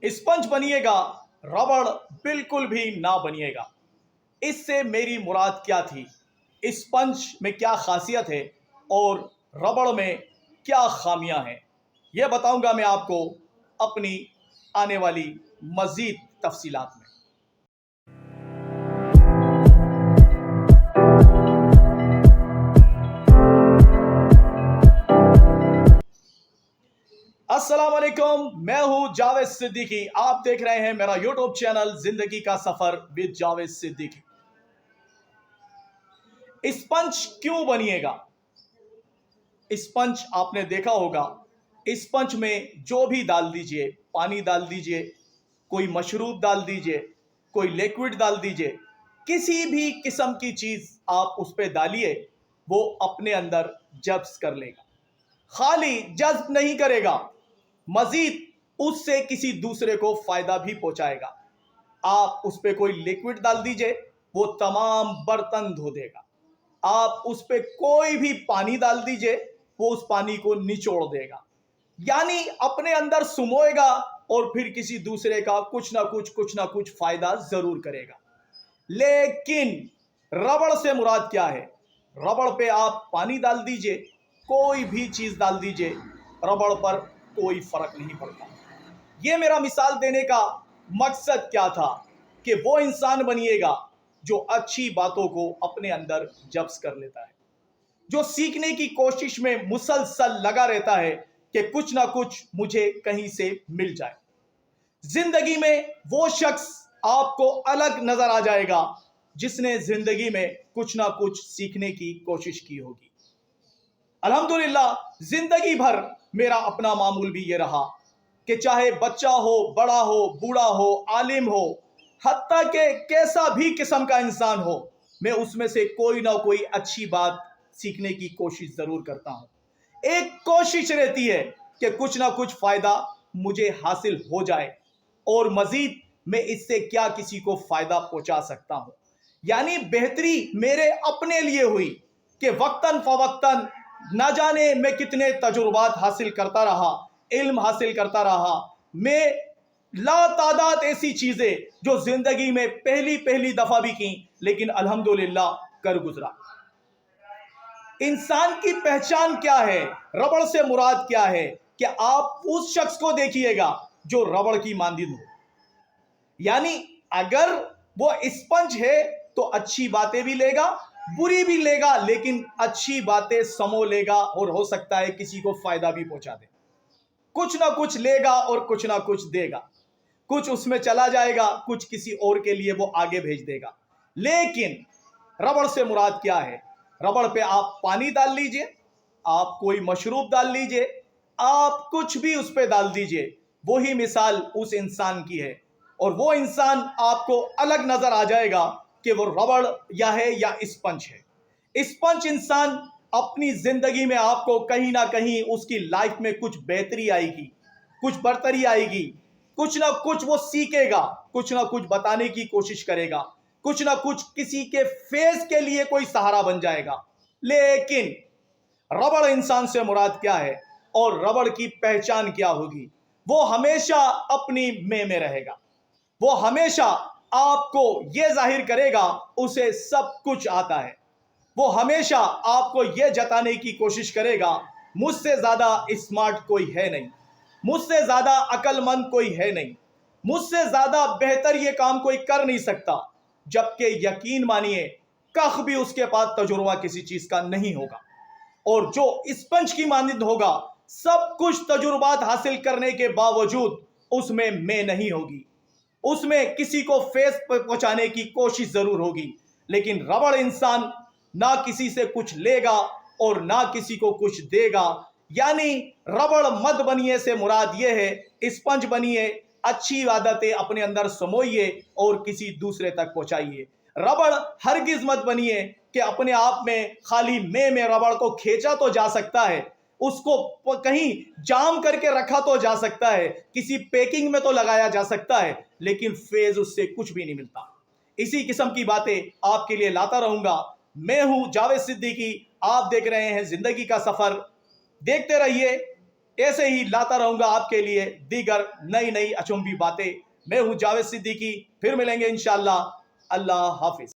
Sponge बनिएगा, रबड़ बिल्कुल भी ना बनिएगा। इससे मेरी मुराद क्या थी, स्पंज में क्या खासियत है और रबड़ में क्या खामियां हैं, यह बताऊंगा मैं आपको अपनी आने वाली मजीद तफसीलात में। अस्सलाम वालेकुम, मैं हूं जावेद सिद्दीकी। आप देख रहे हैं मेरा यूट्यूब चैनल जिंदगी का सफर विद जावेद सिद्दीकी। स्पंज क्यों बनिएगा? स्पंज आपने देखा होगा, स्पंज में जो भी डाल दीजिए, पानी डाल दीजिए, कोई मशरूब डाल दीजिए, कोई लिक्विड डाल दीजिए, किसी भी किस्म की चीज आप उस पर डालिए, वो अपने अंदर जब्स कर लेगा। खाली जज्ब नहीं करेगा, मजीद उससे किसी दूसरे को फायदा भी पहुंचाएगा। आप उस पर कोई लिक्विड डाल दीजिए, वो तमाम बर्तन धो देगा। आप उस पर कोई भी पानी डाल दीजिए, वो उस पानी को निचोड़ देगा। यानी अपने अंदर सुमोएगा और फिर किसी दूसरे का कुछ ना कुछ फायदा जरूर करेगा। लेकिन रबड़ से मुराद क्या है? रबड़ पे आप पानी डाल दीजिए, कोई भी चीज डाल दीजिए, रबड़ पर कोई फर्क नहीं पड़ता। ये मेरा मिसाल देने का मकसद क्या था कि वो इंसान बनिएगा जो अच्छी बातों को अपने अंदर जब्स कर लेता है, जो सीखने की कोशिश में मुसलसल लगा रहता है कि कुछ ना कुछ मुझे कहीं से मिल जाए। जिंदगी में वो शख्स आपको अलग नजर आ जाएगा जिसने जिंदगी में कुछ ना कुछ सीखने की कोशिश की होगी। अल्हम्दुलिल्लाह जिंदगी भर मेरा अपना मामूल भी ये रहा कि चाहे बच्चा हो, बड़ा हो, बूढ़ा हो, आलिम हो, हत्ता के कैसा भी किस्म का इंसान हो, मैं उसमें से कोई ना कोई अच्छी बात सीखने की कोशिश जरूर करता हूं। एक कोशिश रहती है कि कुछ ना कुछ फायदा मुझे हासिल हो जाए और मजीद मैं इससे क्या किसी को फायदा पहुंचा सकता हूं। यानी बेहतरी मेरे अपने लिए हुई कि वक्तन फवक्तन न जाने मैं कितने तजुर्बात हासिल करता रहा, इल्म हासिल करता रहा। मैं लातादाद ऐसी चीजें जो जिंदगी में पहली पहली दफा भी की, लेकिन अल्हम्दुलिल्लाह कर गुजरा। इंसान की पहचान क्या है, रबड़ से मुराद क्या है कि आप उस शख्स को देखिएगा जो रबड़ की मानदिन हो। यानी अगर वो स्पंज है तो अच्छी बातें भी लेगा, बुरी भी लेगा, लेकिन अच्छी बातें समो लेगा और हो सकता है किसी को फायदा भी पहुंचा दे। कुछ ना कुछ लेगा और कुछ ना कुछ देगा, कुछ उसमें चला जाएगा, कुछ किसी और के लिए वो आगे भेज देगा। लेकिन रबड़ से मुराद क्या है? रबड़ पे आप पानी डाल लीजिए, आप कोई मशरूब डाल लीजिए, आप कुछ भी उस पर डाल दीजिए, वही मिसाल उस इंसान की है और वो इंसान आपको अलग नजर आ जाएगा कि वो रबड़ या है या स्पंज है। स्पंज इंसान अपनी जिंदगी में आपको कहीं ना कहीं उसकी लाइफ में कुछ बेहतरी आएगी, कुछ बरतरी आएगी, कुछ ना कुछ वो सीखेगा, कुछ ना कुछ बताने की कोशिश करेगा, कुछ ना कुछ किसी के फेस के लिए कोई सहारा बन जाएगा। लेकिन रबड़ इंसान से मुराद क्या है और रबड़ की पहचान क्या होगी? वो हमेशा अपनी में रहेगा, वो हमेशा आपको यह जाहिर करेगा उसे सब कुछ आता है। वो हमेशा आपको यह जताने की कोशिश करेगा मुझसे ज्यादा स्मार्ट कोई है नहीं, मुझसे ज्यादा अक्लमंद कोई है नहीं, मुझसे ज्यादा बेहतर ये काम कोई कर नहीं सकता। जबकि यकीन मानिए कख भी उसके पास तजुर्बा किसी चीज का नहीं होगा। और जो स्पंज की मानद होगा, सब कुछ तजुर्बात हासिल करने के बावजूद उसमें मैं नहीं होगी, उसमें किसी को फेस पर पहुंचाने की कोशिश जरूर होगी। लेकिन रबड़ इंसान ना किसी से कुछ लेगा और ना किसी को कुछ देगा। यानी रबड़ मत बनिए से मुराद यह है, स्पंज बनिए, अच्छी आदतें अपने अंदर समोइए और किसी दूसरे तक पहुंचाइए। रबड़ हरगिज मत बनिए कि अपने आप में खाली में रबड़ को खींचा तो जा सकता है, उसको कहीं जाम करके रखा तो जा सकता है, किसी पैकिंग में तो लगाया जा सकता है, लेकिन फेज उससे कुछ भी नहीं मिलता। इसी किस्म की बातें आपके लिए लाता रहूंगा। मैं हूं जावेद सिद्दीकी, आप देख रहे हैं जिंदगी का सफर। देखते रहिए, ایسے ہی لاتا رہوں گا آپ کے لیے دیگر نئی نئی اچنبھی باتیں. میں ہوں جاوید صدیقی، پھر ملیں گے انشاءاللہ. اللہ حافظ.